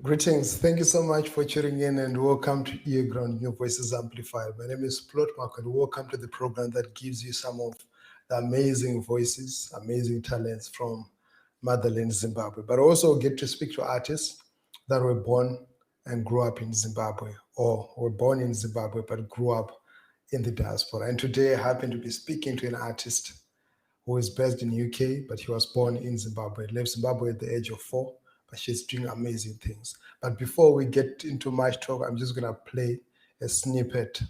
Greetings. Thank you so much for tuning in and welcome to earGROUND, New Voices Amplified. My name is Plot Mark and welcome to the program that gives you some of the amazing voices, amazing talents from motherland Zimbabwe, but also get to speak to artists that were born and grew up in Zimbabwe or were born in Zimbabwe but grew up in the diaspora. And today I happen to be speaking to an artist who is based in UK, but he was born in Zimbabwe. He left Zimbabwe at the age of 4, but she's doing amazing things. But before we get into much talk, I'm just gonna play a snippet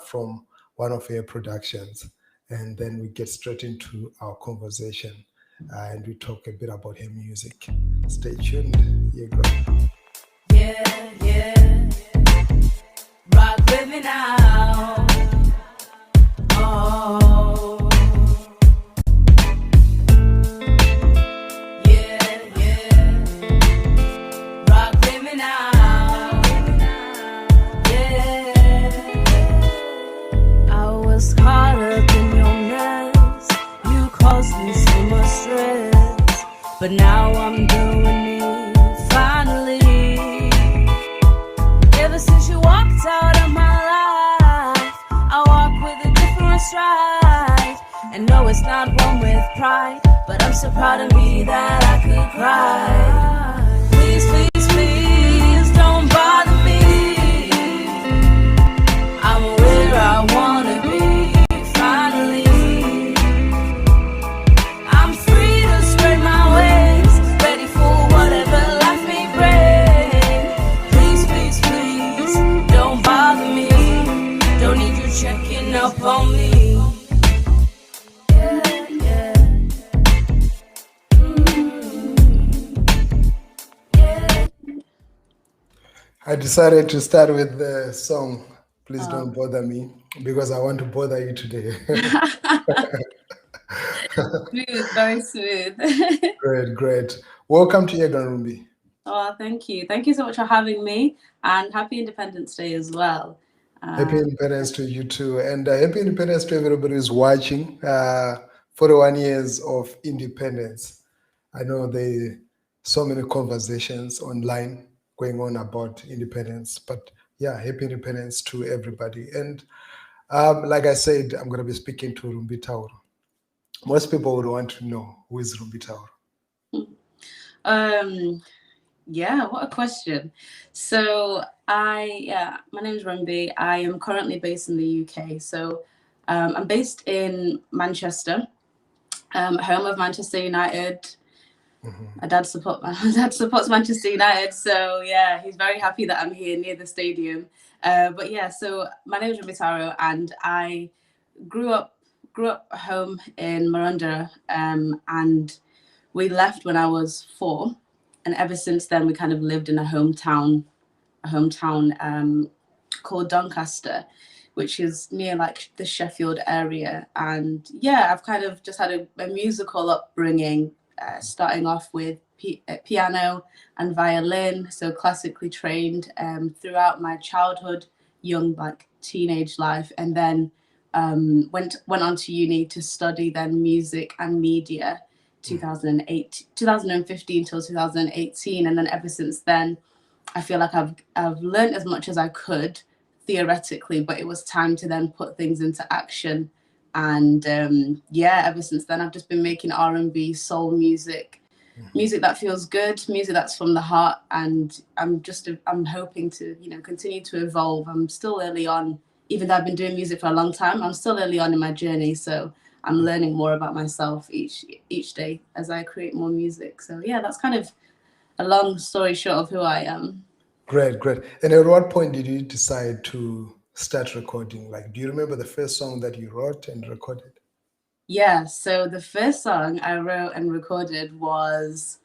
from one of her productions, and then we get straight into our conversation and we talk a bit about her music. Stay tuned. Here you go. Yeah. Rock with me now. Oh. Yeah. Rock with me now. Yeah. I was caught up in your mess. You caused me so much stress. But now I'm doing it finally. Ever since you walked out of my life, I walk with a different stride. And no, it's not one with pride, but I'm so proud of me that I could cry. Please, please, please don't bother me. I'm where I wanna be, finally. I'm free to spread my wings, ready for whatever life may bring. Please, please, please, don't bother me. Don't need you checking up on me. Yeah. Yeah. I decided to start with the song Please Don't Bother Me because I want to bother you today. Smooth, very smooth. Great. Welcome to earGROUND, Rumbi. Oh, thank you. Thank you so much for having me, and happy Independence Day as well. Happy Independence to you too. And happy Independence to everybody who's watching. 41 years of independence. I know there are so many conversations online going on about independence, but yeah, happy independence to everybody. And like I said, I'm going to be speaking to Rumbi Tauro. Most people would want to know who is Rumbi Tauro. Yeah, what a question. So my name is Rumbi. I am currently based in the UK. So I'm based in Manchester, home of Manchester United. My dad supports Manchester United, so yeah, he's very happy that I'm here near the stadium. But yeah, so my name is Rumbi Tauro, and I grew up home in Marunda, and we left when I was 4, and ever since then we kind of lived in a hometown called Doncaster, which is near like the Sheffield area. And yeah, I've kind of just had a musical upbringing, starting off with piano and violin, so classically trained throughout my childhood, young like teenage life, and then went on to uni to study then music and media, 2015 till 2018, and then ever since then I feel like I've learned as much as I could theoretically, but it was time to then put things into action. And ever since then I've just been making R&B, soul music that feels good, music that's from the heart, and I'm hoping to continue to evolve. I'm still early on, even though I've been doing music for a long time. I'm still early on in my journey, so I'm learning more about myself each day as I create more music. So yeah, that's kind of a long story short of who I am. Great. And at what point did you decide to start recording? Like, do you remember the first song that you wrote and recorded? Yeah, so the first song I wrote and recorded was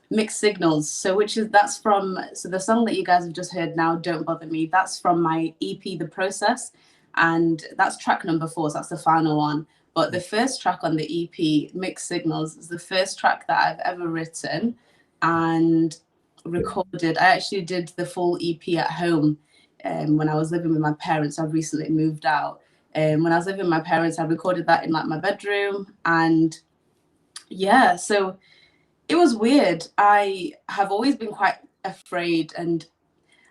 Mixed Signals. So the song that you guys have just heard now, Don't Bother Me, that's from my EP, The Process. And that's track number 4, so that's the final one. But the first track on the EP, Mixed Signals, is the first track that I've ever written and recorded. I actually did the full EP at home when I was living with my parents. I've recently moved out. When I was living with my parents, I recorded that in like my bedroom. And yeah, so it was weird. I have always been quite afraid and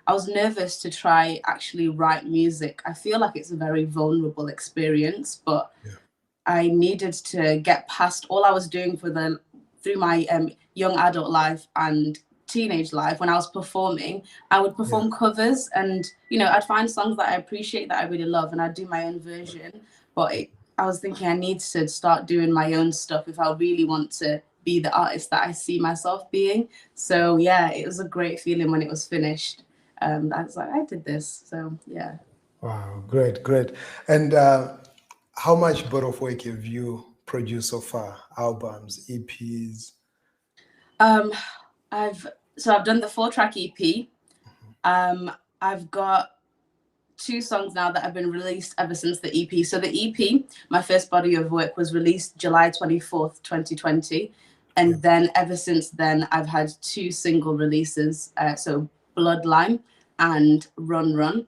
I was nervous to try actually write music. I feel like it's a very vulnerable experience, but I needed to get past all I was doing through my young adult life and teenage life. When I was performing, I would perform covers, and I'd find songs that I appreciate, that I really love, and I'd do my own version. But I was thinking I need to start doing my own stuff if I really want to be the artist that I see myself being. So yeah, it was a great feeling when it was finished. I was like, I did this. So yeah. Wow, great. And how much body of work have you produced so far? Albums, EPs? I've done the 4-track EP. I've got 2 songs now that have been released ever since the EP. So the EP, my first body of work, was released July 24th, 2020. And then ever since then, I've had 2 single releases. So Bloodline and Run Run,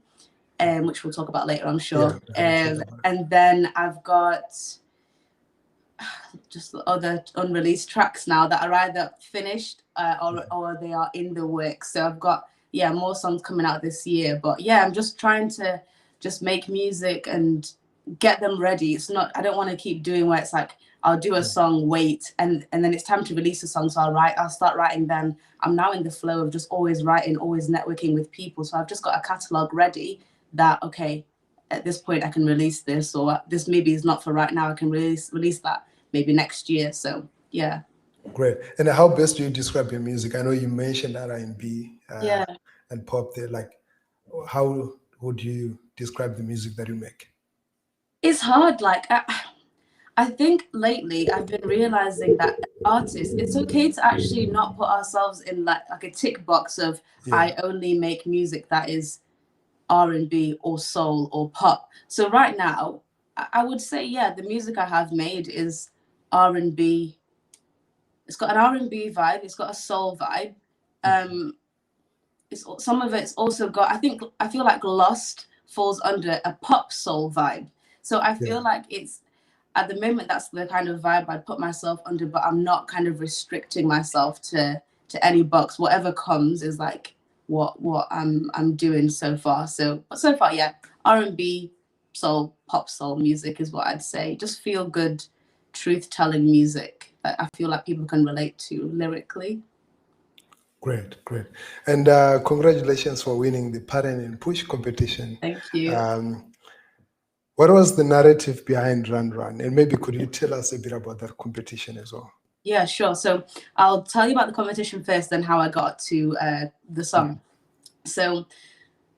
which we'll talk about later, I'm sure. And then I've got just other unreleased tracks now that are either finished or they are in the works. So I've got more songs coming out this year. But I'm just trying to just make music and get them ready. It's not, I don't want to keep doing where it's like I'll do a song, wait, and then it's time to release a song, so I'll start writing then. I'm now in the flow of just always writing, always networking with people. So I've just got a catalogue ready that, okay, at this point I can release this, or this maybe is not for right now, I can release that maybe next year. So yeah. Great. And how best do you describe your music? I know you mentioned R&B and pop there. Like, how would you describe the music that you make? It's hard. Like, I think lately I've been realizing that artists, it's okay to actually not put ourselves in like a tick box of I only make music that is R&B or soul or pop. So right now, I would say, the music I have made is R&B. It's got an R&B vibe. It's got a soul vibe. Some of it's also got, I feel like Lost falls under a pop soul vibe. So I feel like it's, at the moment, that's the kind of vibe I'd put myself under, but I'm not kind of restricting myself to any box. Whatever comes is like what I'm doing so far. So far, R&B, soul, pop soul music is what I'd say. Just feel good, truth-telling music that I feel like people can relate to lyrically. Great. And congratulations for winning the Pattern and Push competition. Thank you. What was the narrative behind Run Run? And maybe could you tell us a bit about that competition as well? Yeah, sure. So I'll tell you about the competition first, then how I got to the song. So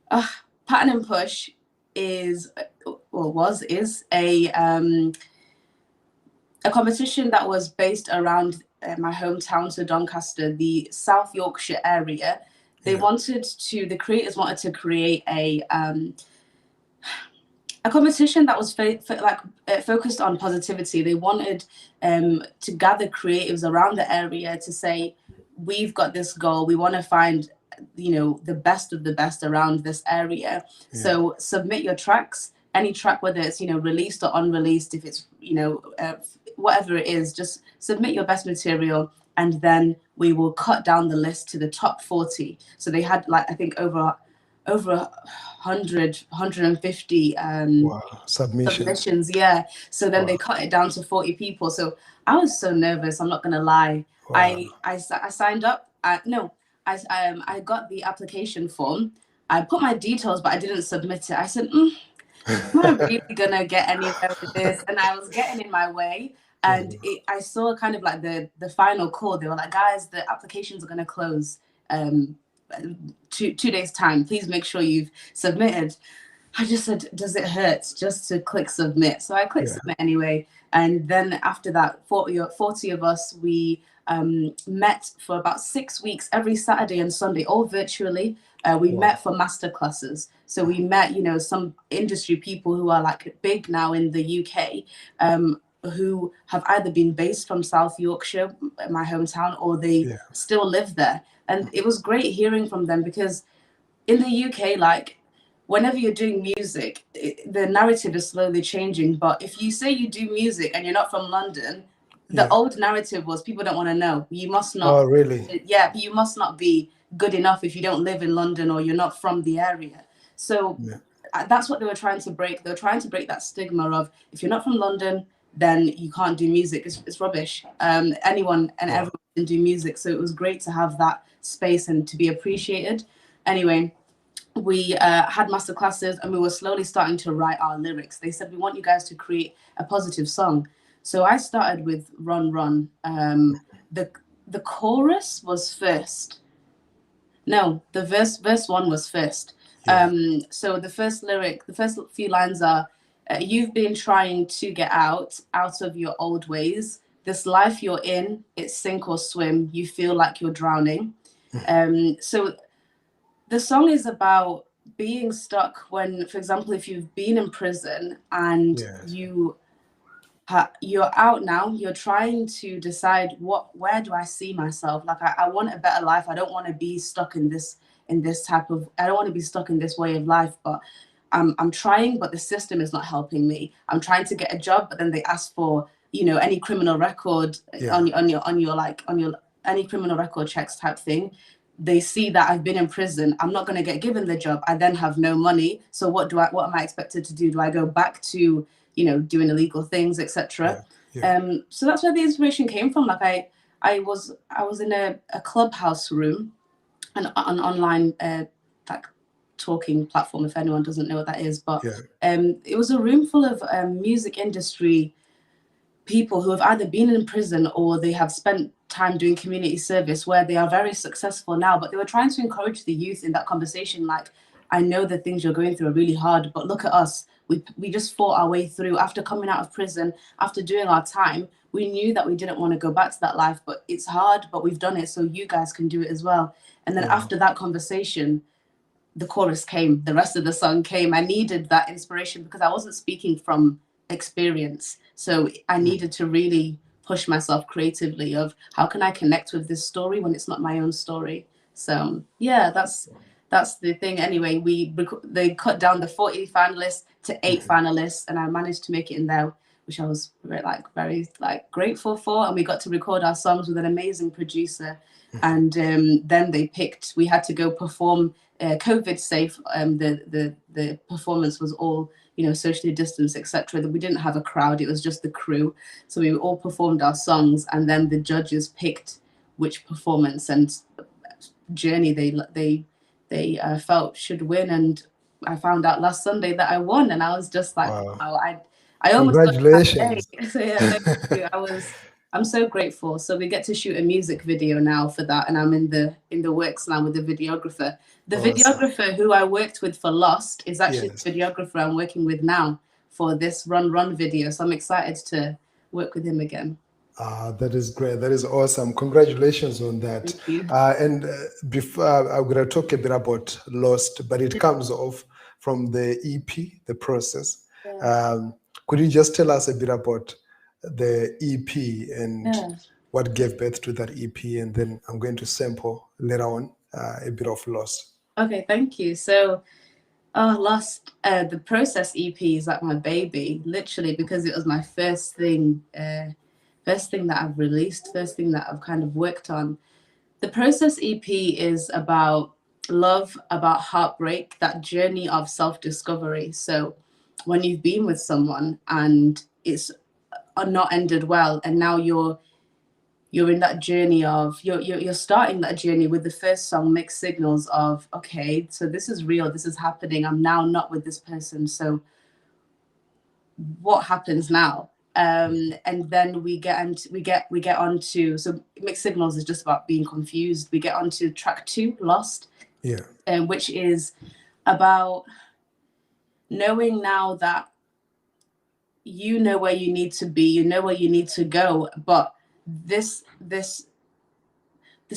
Pattern and Push is a competition that was based around my hometown, so Doncaster, the South Yorkshire area. The creators wanted to create a competition that was focused on positivity. They wanted to gather creatives around the area to say, we've got this goal. We want to find, the best of the best around this area. Yeah. So submit your tracks, any track, whether it's, released or unreleased, if it's, whatever it is, just submit your best material. And then we will cut down the list to the top 40. So they had I think over 100, 150 submissions. Yeah. So then they cut it down to 40 people. So I was so nervous, I'm not going to lie. Wow. I signed up. I got the application form. I put my details, but I didn't submit it. I said, am I really going to get anywhere with this? And I was getting in my way. And I saw kind of like the final call. They were like, guys, the applications are going to close 2 days time. Please make sure you've submitted. I just said, does it hurt just to click submit? So I clicked submit anyway. And then after that, 40 of us, we met for about 6 weeks, every Saturday and Sunday, all virtually. We met for master classes. So we met, some industry people who are like big now in the UK, who have either been based from South Yorkshire, my hometown, or they still live there. And it was great hearing from them, because in the UK, whenever you're doing music, the narrative is slowly changing. But if you say you do music and you're not from London, the old narrative was people don't want to know. You must not. Oh, really? Yeah, but you must not be good enough if you don't live in London or you're not from the area. So that's what they were trying to break. They were trying to break that stigma of if you're not from London, then you can't do music. It's rubbish. Anyone and everyone can do music. So it was great to have that space and to be appreciated. Anyway, we had master classes and we were slowly starting to write our lyrics. They said, we want you guys to create a positive song. So I started with Run Run. The chorus was first. No, the verse one was first. So the first lyric, the first few lines are, you've been trying to get out of your old ways. This life you're in, it's sink or swim. You feel like you're drowning. So the song is about being stuck when, for example, if you've been in prison and you're out now, you're trying to decide where do I see myself? Like I want a better life. I don't want to be stuck in this type of, I don't want to be stuck in this way of life, but I'm trying, but the system is not helping me. I'm trying to get a job, but then they ask for, any criminal record on your any criminal record checks type thing. They see that I've been in prison. I'm not going to get given the job. I then have no money. So what am I expected to do? Do I go back to, doing illegal things, etc.? So that's where the inspiration came from. Like I was in a Clubhouse room, an online like talking platform, if anyone doesn't know what that is. But it was a room full of music industry people who have either been in prison or they have spent time doing community service where they are very successful now, but they were trying to encourage the youth in that conversation. Like, I know the things you're going through are really hard, but look at us. We just fought our way through after coming out of prison, after doing our time. We knew that we didn't want to go back to that life, but it's hard, but we've done it. So you guys can do it as well. And then after that conversation, the chorus came, the rest of the song came. I needed that inspiration because I wasn't speaking from experience. So I needed to really push myself creatively of how can I connect with this story when it's not my own story. So yeah, that's the thing. Anyway, they cut down the 40 finalists to 8 finalists, and I managed to make it in there, which I was very grateful for. And we got to record our songs with an amazing producer. And then we had to go perform COVID safe. The performance was all, socially distanced, etc. That we didn't have a crowd. It was just the crew. So we all performed our songs, and then the judges picked which performance and journey they felt should win. And I found out last Sunday that I won, and I was just like, wow. I almost congratulations. So yeah, thank you. I'm so grateful. So we get to shoot a music video now for that, and I'm in the works now with the videographer. The videographer who I worked with for Lost is actually the videographer I'm working with now for this Run video. So I'm excited to work with him again. That is great. That is awesome. Congratulations on that. Thank you. And before I'm going to talk a bit about Lost, but it comes off from the EP, the process. Yeah. Could you just tell us a bit about the EP and what gave birth to that EP? And then I'm going to sample later on a bit of Lost. Okay, thank you. So Lost, the process EP is like my baby, literally, because it was my first thing that I've released, first thing that I've kind of worked on. The process EP is about love, about heartbreak, that journey of self-discovery. So when you've been with someone and it's not ended well, and now you're in that journey of you're starting that journey with the first song, Mixed Signals, of okay, so this is real, this is happening, I'm now not with this person, so what happens now? And then we get on to, so Mixed Signals is just about being confused. We get on to track 2, Lost, which is about knowing now that you know where you need to be, you know where you need to go, but this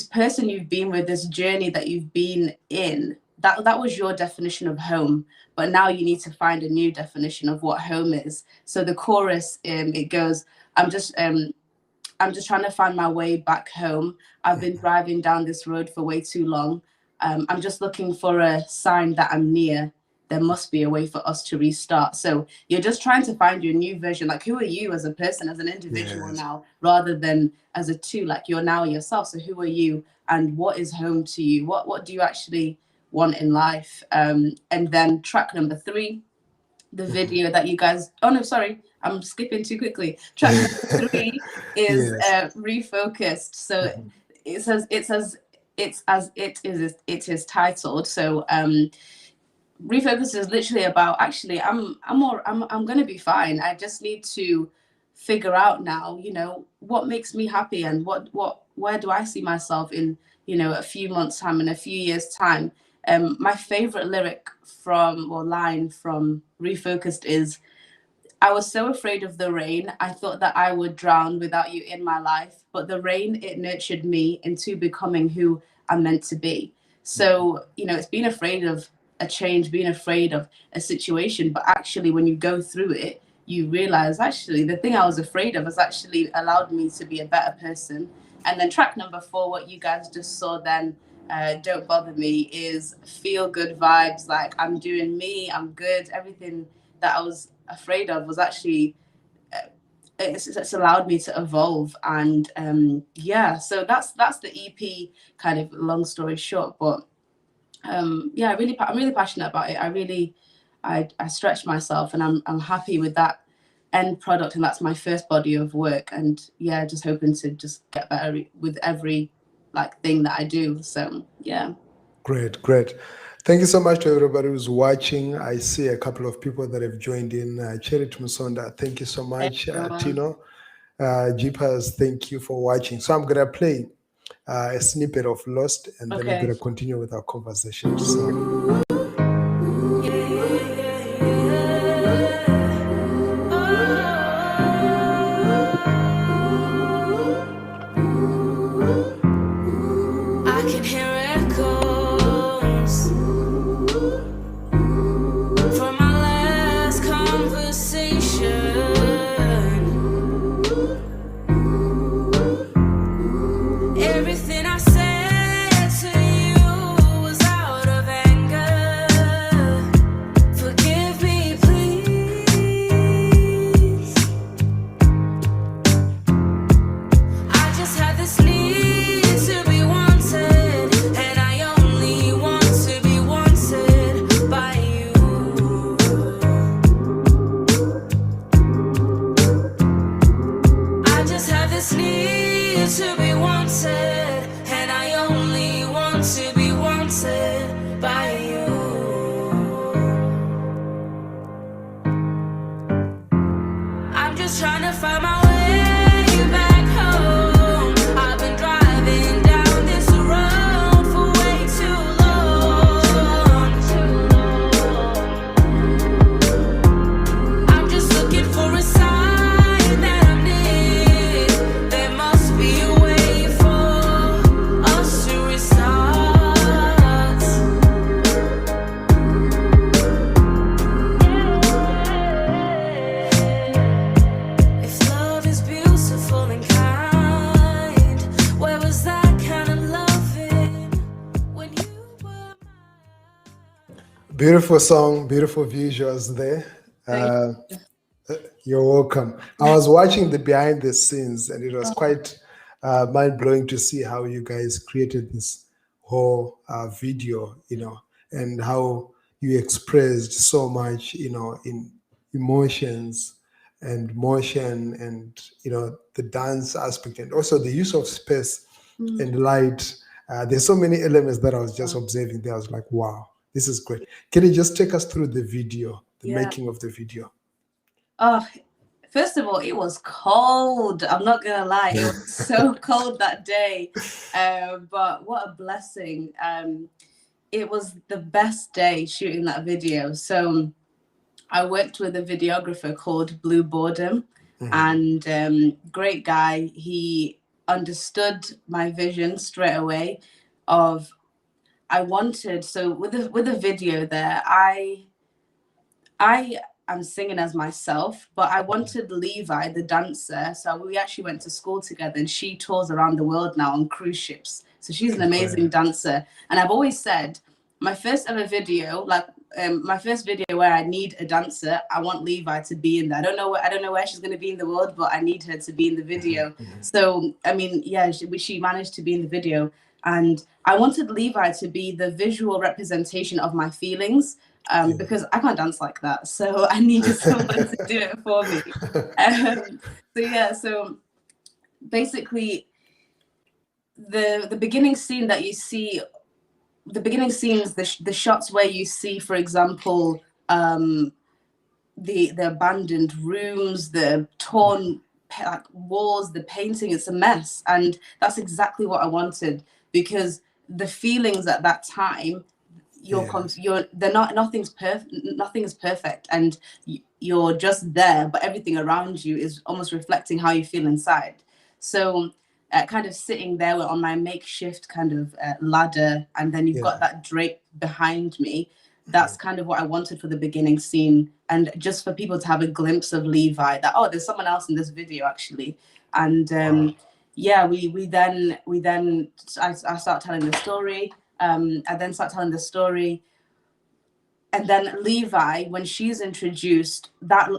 person you've been with, this journey that you've been in, that was your definition of home, but now you need to find a new definition of what home is. So the chorus, it goes, I'm just trying to find my way back home. I've been driving down this road for way too long. I'm just looking for a sign that I'm near. there must be a way for us to restart. So you're just trying to find your new version. Like, who are you as a person, as an individual now, rather than as a two, like you're now yourself. So who are you and what is home to you? What do you actually want in life? And then track number 3, the video that you guys, oh no, sorry, I'm skipping too quickly. Track number 3 is Refocused. So it says it's as it is titled. So Refocus is literally about, actually, I'm gonna be fine. I just need to figure out now, you know, what makes me happy and where do I see myself in, you know, a few months time, in a few years time. My favorite lyric line from Refocused is, I was so afraid of the rain, I thought that I would drown without you in my life, but the rain, it nurtured me into becoming who I'm meant to be. So, you know, it's being afraid of a change, being afraid of a situation, but actually when you go through it, you realize actually the thing I was afraid of has actually allowed me to be a better person. And then track number 4, what you guys just saw then, Don't Bother Me, is feel good vibes, like I'm doing me, I'm good. Everything that I was afraid of was actually, it's allowed me to evolve. And so that's the EP, kind of long story short. But I'm really passionate about it. I stretched myself, and I'm happy with that end product, and that's my first body of work. And just hoping to just get better with every thing that I do. So great. Thank you so much to everybody who's watching. I see a couple of people that have joined in. Cherit Musonda, thank you so much. Tino Jeepers, thank you for watching. So I'm gonna play a snippet of Lost, and then we're gonna continue with our conversation. So. Beautiful song, beautiful visuals there. You're welcome. I was watching the behind the scenes, and it was quite mind-blowing to see how you guys created this whole video, you know, and how you expressed so much, you know, in emotions and motion, and, you know, the dance aspect, and also the use of space and light. There's so many elements that I was just observing there. I was like, wow. This is great. Can you just take us through the video, the making of the video? Oh, first of all, it was cold. I'm not gonna lie, it was so cold that day. But what a blessing. It was the best day shooting that video. So I worked with a videographer called Blue Boredom, and great guy. He understood my vision straight away of, I wanted, so with a video there, I am singing as myself, but I wanted Levi, the dancer. So we actually went to school together, and she tours around the world now on cruise ships. So she's an amazing dancer. And I've always said, my first ever video, like my first video where I need a dancer, I want Levi to be in there. I don't know where she's going to be in the world, but I need her to be in the video. So I mean, yeah, she managed to be in the video, and I wanted Levi to be the visual representation of my feelings, because I can't dance like that, so I needed someone to do it for me. So basically, the beginning scene that you see. The beginning scenes, the shots where you see, for example, the abandoned rooms, the torn walls, the painting, it's a mess. And that's exactly what I wanted, because the feelings at that time, nothing is perfect, and you're just there, but everything around you is almost reflecting how you feel inside. So kind of sitting there on my makeshift kind of ladder, and then you've got that drape behind me. That's kind of what I wanted for the beginning scene, and just for people to have a glimpse of Levi, that, oh, there's someone else in this video actually. And yeah, I start telling the story. I then start telling the story, and then Levi, when she's introduced, that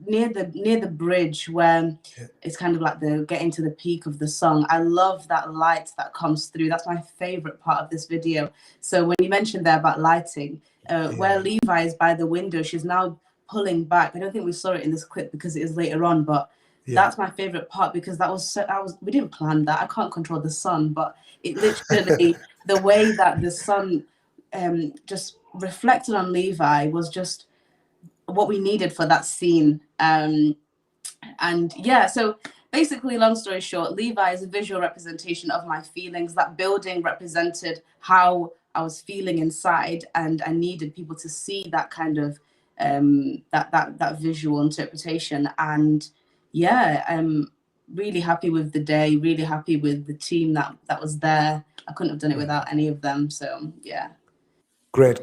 near the bridge where it's kind of like the getting to the peak of the song, I love that light that comes through. That's my favorite part of this video. So when you mentioned there about lighting, where Levi is by the window, she's now pulling back. I don't think we saw it in this clip because it is later on, but that's my favorite part, because we didn't plan that. I can't control the sun, but it literally the way that the sun just reflected on Levi was just what we needed for that scene. And yeah, so basically, long story short, Levi is a visual representation of my feelings. That building represented how I was feeling inside, and I needed people to see that kind of that visual interpretation. And yeah, I'm really happy with the day, really happy with the team that was there. I couldn't have done it without any of them. So yeah. Great.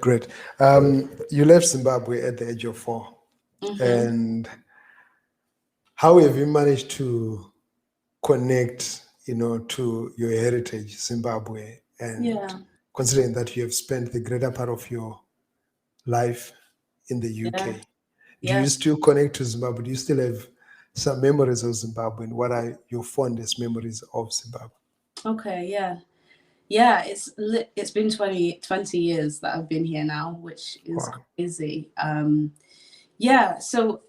You left Zimbabwe at the age of 4. And how have you managed to connect, to your heritage, Zimbabwe, and considering that you have spent the greater part of your life in the UK? Do you still connect to Zimbabwe? Do you still have some memories of Zimbabwe? And what are your fondest memories of Zimbabwe? Okay, yeah, it's been 20 years that I've been here now, which is crazy. Yeah, so.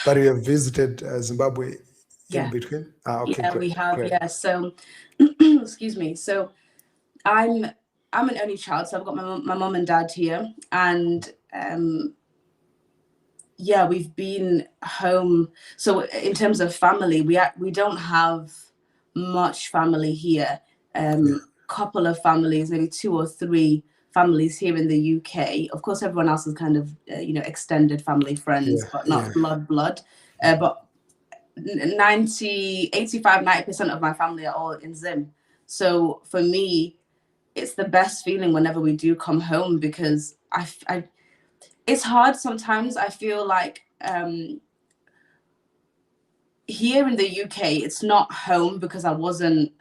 But you have visited Zimbabwe in between? Okay, yeah, great, we have, great. yeah. So, excuse me. So I'm an only child, so I've got my mom and dad here. And yeah, we've been home. So in terms of family, we don't have much family here. Couple of families, maybe 2 or 3 families here in the UK. Of course, everyone else is kind of extended family, friends, but not blood. But 85-90% of my family are all in Zim. So for me, it's the best feeling whenever we do come home, because it's hard sometimes. I feel like here in the UK, it's not home because I wasn't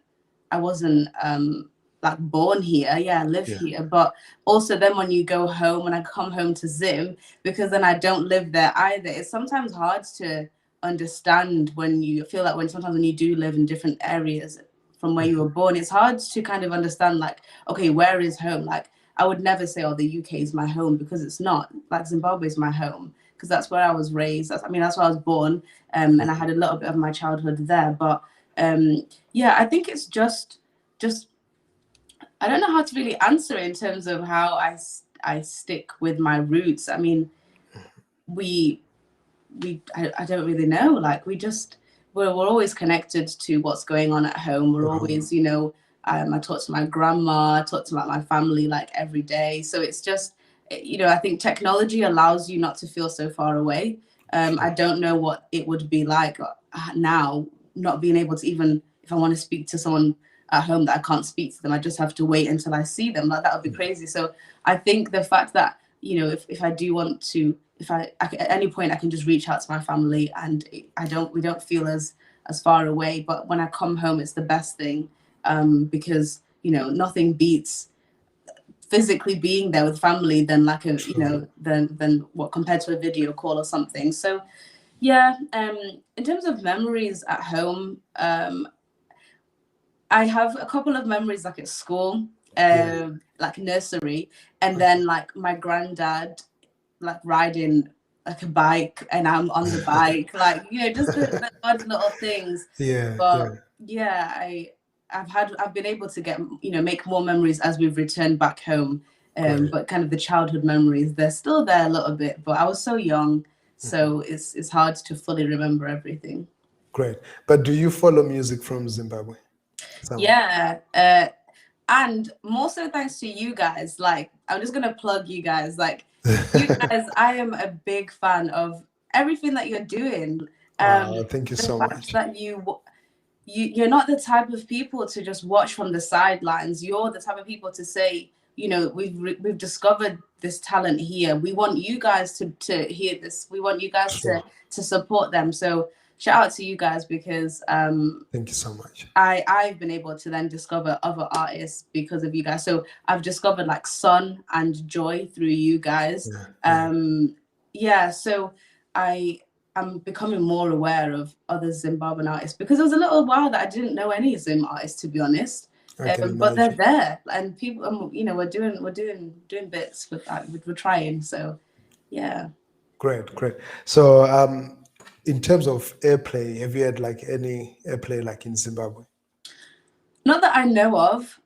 like born here. I live here, but also then when you go home, when I come home to Zim, because then I don't live there either, it's sometimes hard to understand when you feel like sometimes when you do live in different areas from where you were born, it's hard to kind of understand, like, okay, where is home? Like, I would never say, oh, the UK is my home, because it's not. Like, Zimbabwe is my home because that's where I was raised. That's where I was born, and I had a little bit of my childhood there. But yeah, I think it's just I don't know how to really answer in terms of how I stick with my roots. I mean, I don't really know. Like, we're always connected to what's going on at home. We're always, I talk to my grandma, I talk to my family like every day. So it's just, I think technology allows you not to feel so far away. I don't know what it would be like now, not being able to, even if I want to speak to someone at home that I can't speak to them, I just have to wait until I see them. Like, that would be crazy. So I think the fact that, if I do want to, if I at any point I can just reach out to my family, and we don't feel as far away. But when I come home, it's the best thing, because nothing beats physically being there with family than like a, you know, than what compared to a video call or something. So yeah, in terms of memories at home, I have a couple of memories like at school, like nursery, and then like my granddad like riding like a bike and I'm on the bike, like, you know, just the odd little things. But I've been able to get, you know, make more memories as we've returned back home. But kind of the childhood memories, they're still there a little bit, but I was so young, so it's hard to fully remember everything. Great. But do you follow music from Zimbabwe? Yeah, and more so thanks to you guys. Like, I'm just gonna plug you guys. Like, you guys, I am a big fan of everything that you're doing. Wow, thank you so much. That you're not the type of people to just watch from the sidelines. You're the type of people to say, you know, we've discovered this talent here. We want you guys to hear this. We want you guys to support them. So shout out to you guys, because thank you so much. I've been able to then discover other artists because of you guys. So I've discovered like Sun and Joy through you guys. So I'm becoming more aware of other Zimbabwean artists, because it was a little while that I didn't know any Zim artists, to be honest. But they're there, and people, you know, we're doing bits with that. We're trying. So yeah. Great. So in terms of airplay, have you had like any airplay like in Zimbabwe? Not that I know of.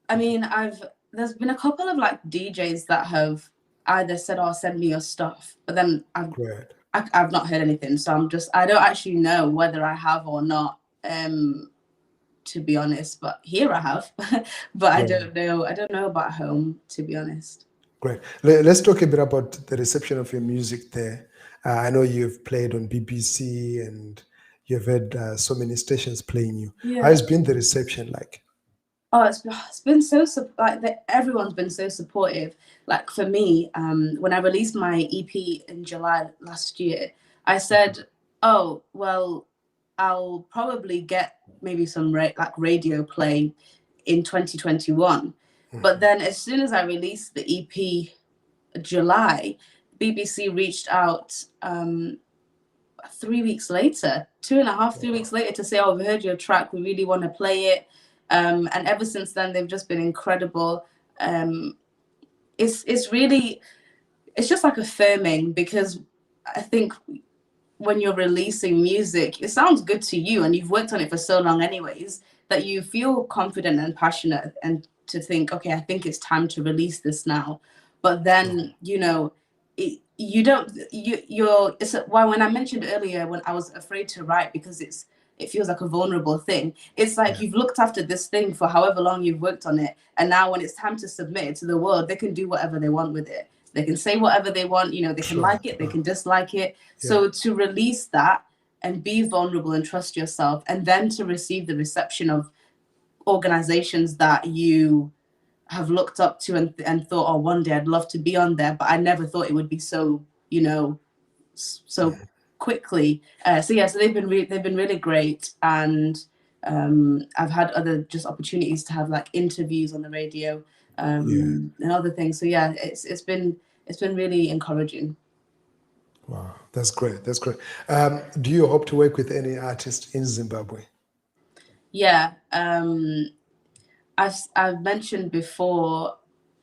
I mean, there's been a couple of like DJs that have either said, "Oh, send me your stuff," but then I've not heard anything. So I don't actually know whether I have or not, to be honest. But here I have, but I don't know about home, to be honest. Great. Let's talk a bit about the reception of your music there. I know you've played on BBC and you've had so many stations playing you. Yeah. How has been the reception like? Oh, it's been so everyone's been so supportive. Like for me, when I released my EP in July last year, I said, "Oh, well, I'll probably get maybe some radio play in 2021." But then as soon as I released the EP July, BBC reached out 3 weeks later, 3 weeks later, to say, "Oh, we heard your track, we really want to play it." And ever since then, they've just been incredible. It's just like affirming, because I think when you're releasing music, it sounds good to you, and you've worked on it for so long anyways, that you feel confident and passionate, and to think, okay, I think it's time to release this now. But then, you know, it's why when I mentioned earlier when I was afraid to write, because it feels like a vulnerable thing. It's like you've looked after this thing for however long you've worked on it, and now when it's time to submit it to the world, they can do whatever they want with it. They can say whatever they want, you know, they can like it, they can dislike it. So to release that and be vulnerable and trust yourself, and then to receive the reception of organizations that you have looked up to and thought, "Oh, one day I'd love to be on there," but I never thought it would be so, you know, so quickly. So they've been really great, and I've had other just opportunities to have like interviews on the radio and other things. So yeah, it's been really encouraging. Wow, that's great. Do you hope to work with any artist in Zimbabwe? Yeah, I've mentioned before,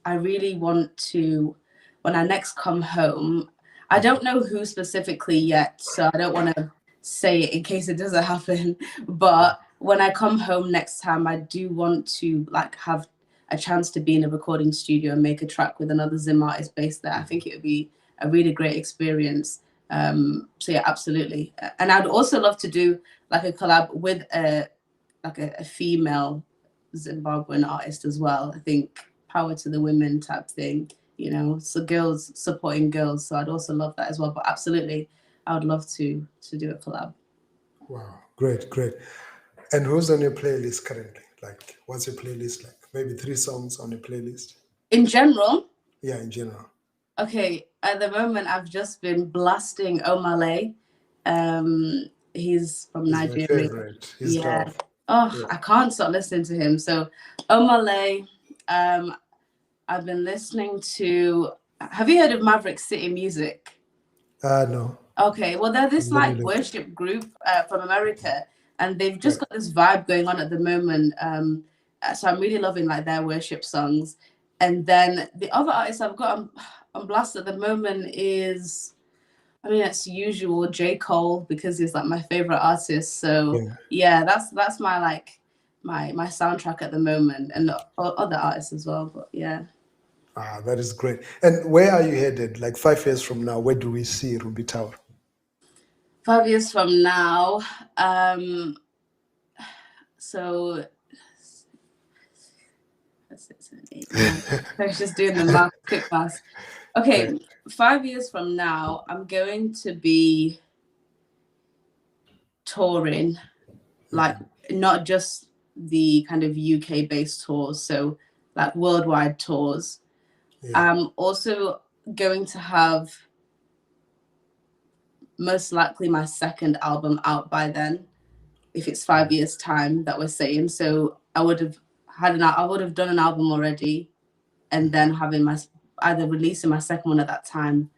I really want to, when I next come home, I don't know who specifically yet, so I don't want to say it in case it doesn't happen. But when I come home next time, I do want to like have a chance to be in a recording studio and make a track with another Zim artist based there. I think it would be a really great experience. So yeah, absolutely. And I'd also love to do like a collab with a female Zimbabwean artist as well. I think power to the women type thing, you know, so girls supporting girls. So I'd also love that as well. But absolutely, I would love to do a collab. Wow, great. And who's on your playlist currently? Like, what's your playlist like? Maybe 3 songs on your playlist? In general? Yeah, in general. Okay, at the moment, I've just been blasting Omale. He's from Nigeria. My favorite. He's tough. I can't stop listening to him. So Omale, I've been listening to. Have you heard of Maverick City Music? No. Okay, well, they're this worship group from America, and they've just got this vibe going on at the moment. So I'm really loving like their worship songs. And then the other artist I've got on blast at the moment is, I mean, it's usual J. Cole, because he's like my favorite artist. So yeah, that's my like my soundtrack at the moment, and other artists as well. But yeah. That is great. And where are you headed? Like 5 years from now, where do we see Rumbi Tauro? 5 years from now, so I was just doing the math, quick math. Okay, great. 5 years from now, I'm going to be touring, like not just the kind of UK based tours, so like worldwide tours. I'm also going to have most likely my second album out by then, if it's 5 years time that we're saying. So I would have done an album already, and then having either releasing my second one at that time,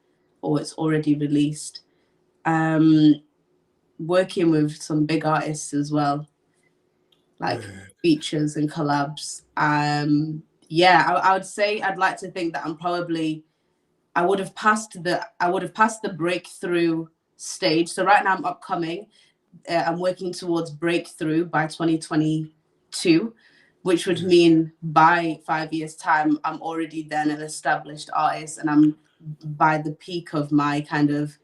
or it's already released. Working with some big artists as well, like features and collabs. I would say I'd like to think that I would have passed the breakthrough stage. So right now I'm upcoming. I'm working towards breakthrough by 2022, which would mean by 5 years time, I'm already then an established artist, and I'm by the peak of my kind of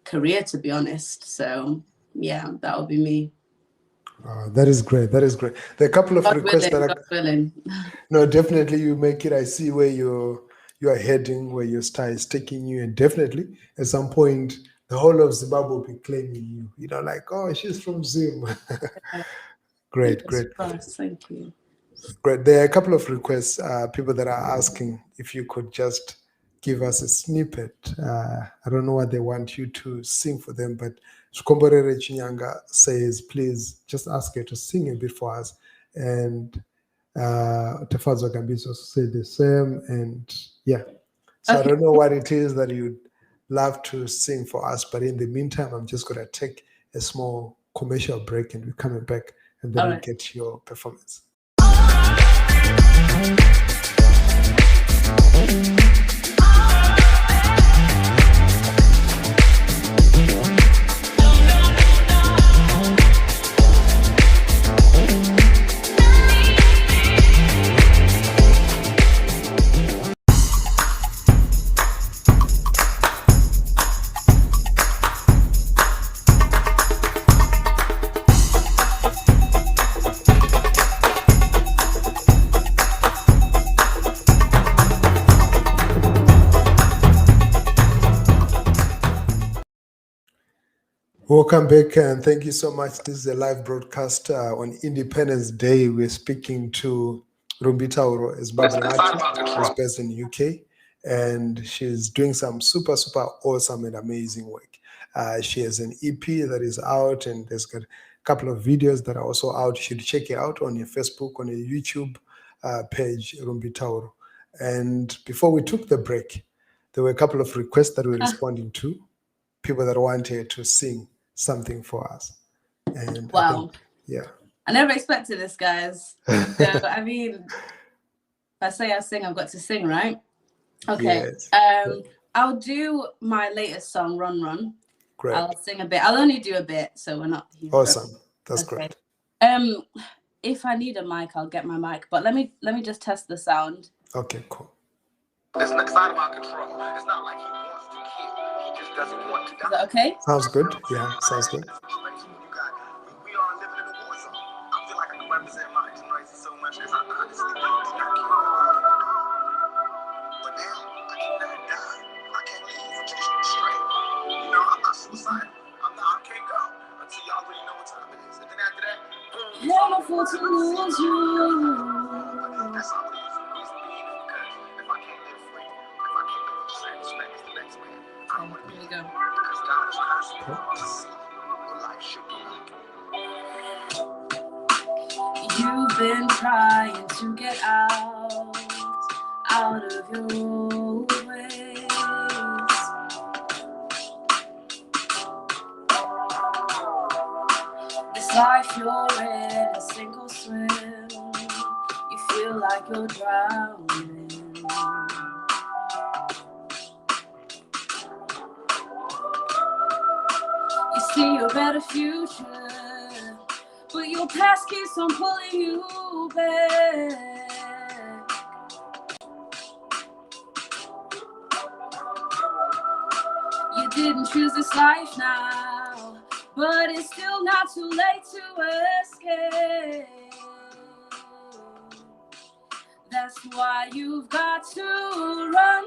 career, to be honest. So yeah, that would be me. That is great. That is great. There are a couple of requests that are. No, definitely you make it. I see where you are heading, where your star is taking you, and definitely at some point the whole of Zimbabwe will be claiming you. You know, like, oh, she's from Zim. Great. Thank you. Great. There are a couple of requests. People that are asking if you could just give us a snippet. I don't know what they want you to sing for them, but Skomborere Chinyanga says, please just ask her to sing a bit for us. And Tefazo Gambiso said the same. And yeah, so okay. I don't know what it is that you'd love to sing for us, but in the meantime, I'm just going to take a small commercial break, and we're coming back, and then we'll get your performance. Welcome back, and thank you so much. This is a live broadcast on Independence Day. We're speaking to Rumbi Tauro, a Zimbabwean artist who's based in the UK, and she's doing some super awesome and amazing work. She has an EP that is out, and there's got a couple of videos that are also out. You should check it out on your Facebook, on your YouTube page, Rumbi Tauro. And before we took the break, there were a couple of requests that we're responding to, people that wanted to sing something for us. And wow. Yeah. I never expected this, guys. So, I mean, if I say I sing, I've got to sing, right? Okay. Yes. I'll do my latest song, Run Run. Great. I'll sing a bit. I'll only do a bit, so we're not huge. Awesome. That's great. If I need a mic, I'll get my mic. But let me just test the sound. Okay, cool. It's not out of my control. It's not like he wants to kill. He just doesn't want to die. Is that okay? Sounds good. Yeah, sounds good. We are living in a war zone. I feel like I can represent my generation so much because I honestly don't care. But now, I cannot die. I can't leave straight. You know, I'm not suicidal. I can't go until y'all really know what time it is. And then after that, boom. Never for to lose you. That's all it is. Because if I can't live free, if I can't live with satisfaction as the next man, I don't want to be go. Because God is cursing to see what life should be like. You've been trying to get out. out of your old ways. This life you're in a single swim. You feel like you're drowning. You see your better future, but your past keeps on pulling you back. You didn't choose this life now, but it's still not too late to escape. That's why you've got to run.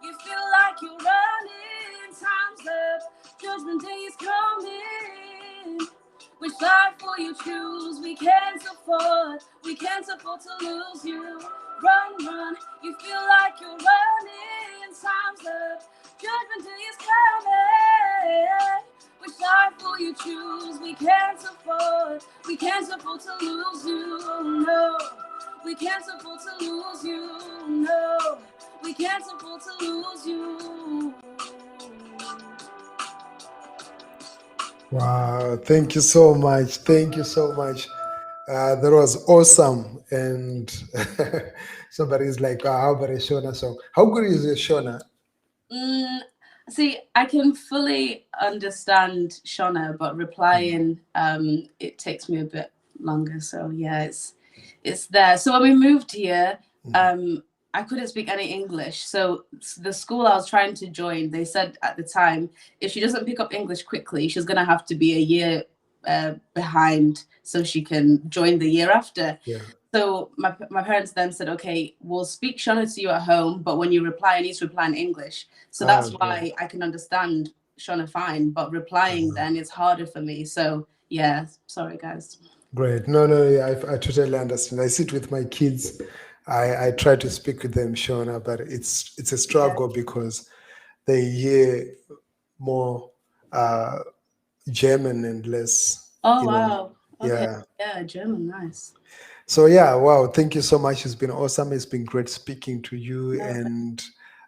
You feel like you're running, time's up, judgment day is coming. Which life will you choose? We can't afford to lose you. Run, you feel like you're running, time's up, judgment day is coming. Which life will you choose? We can't afford to lose you, no. We can't afford to lose you, no. We can't afford to lose you. Wow, thank you so much. Thank you so much. That was awesome. And somebody's like, how about a Shona song? How good is a Shona? See, I can fully understand Shona, but replying, it takes me a bit longer. So yeah, it's there. So when we moved here, I couldn't speak any English. So the school I was trying to join, they said at the time, if she doesn't pick up English quickly, she's going to have to be a year behind so she can join the year after. Yeah. So my parents then said, okay, we'll speak Shona to you at home, but when you reply, I need to reply in English. So that's why I can understand Shona fine, but replying then is harder for me. So yeah, sorry guys. Great. No, I totally understand. I sit with my kids. I try to speak with them, Shona, but it's a struggle because they hear more German and less. Oh, wow. Okay. Yeah, German, nice. So yeah, wow, thank you so much. It's been awesome. It's been great speaking to you. And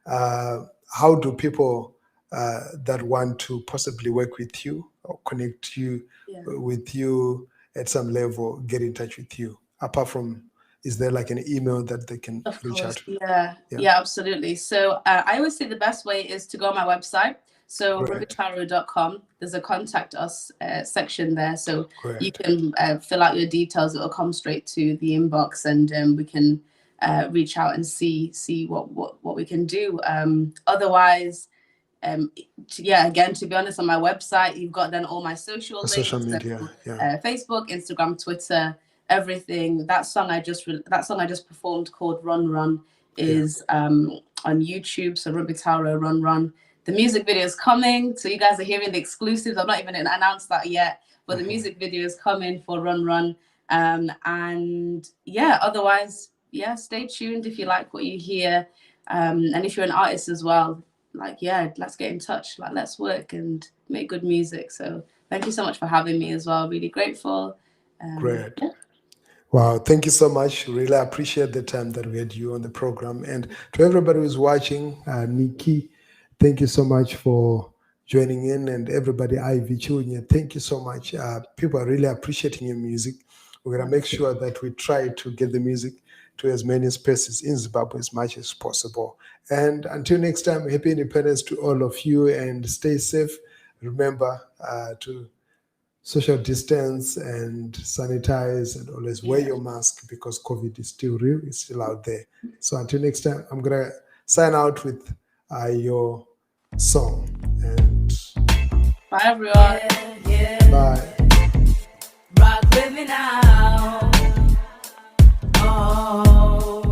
how do people that want to possibly work with you or connect you with you at some level get in touch with you? Apart from, is there like an email that they can reach out to? Yeah, absolutely. So I always say the best way is to go on my website. So rumbitauro.com, there's a contact us section there. So you can fill out your details. It will come straight to the inbox, and we can reach out and see what we can do. Otherwise, again, to be honest, on my website, you've got then all my social media, Facebook, Instagram, Twitter, everything. That song I just performed called Run is on YouTube. So Rumbi Tauro, Run. The music video is coming, so you guys are hearing the exclusives. I'm not even announced that yet, but the music video is coming for Run. And yeah, otherwise, stay tuned if you like what you hear. And if you're an artist as well, let's get in touch. Let's work and make good music. So thank you so much for having me as well. Really grateful. Great. Yeah. Wow, thank you so much. Really appreciate the time that we had you on the program. And to everybody who's watching, Nikki, thank you so much for joining in, and everybody, Ivy Chunya, thank you so much. People are really appreciating your music. We're going to make sure that we try to get the music to as many spaces in Zimbabwe as much as possible. And until next time, happy independence to all of you, and stay safe. Remember to social distance and sanitize, and always wear your mask, because COVID is still real, it's still out there. So until next time, I'm going to sign out with your song. And bye everyone. Bye. Rock with me now. Oh.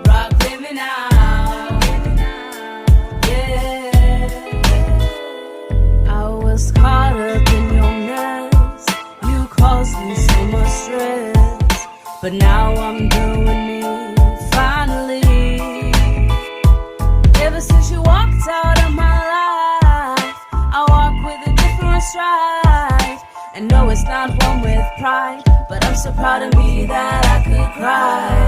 Rock with me now. I was caught up in your mess. You caused me so much stress, but now I'm doing me, finally. Ever since you walked out of my life, I walk with a different stride, And no, it's not one with pride, but I'm so proud of me that I could cry.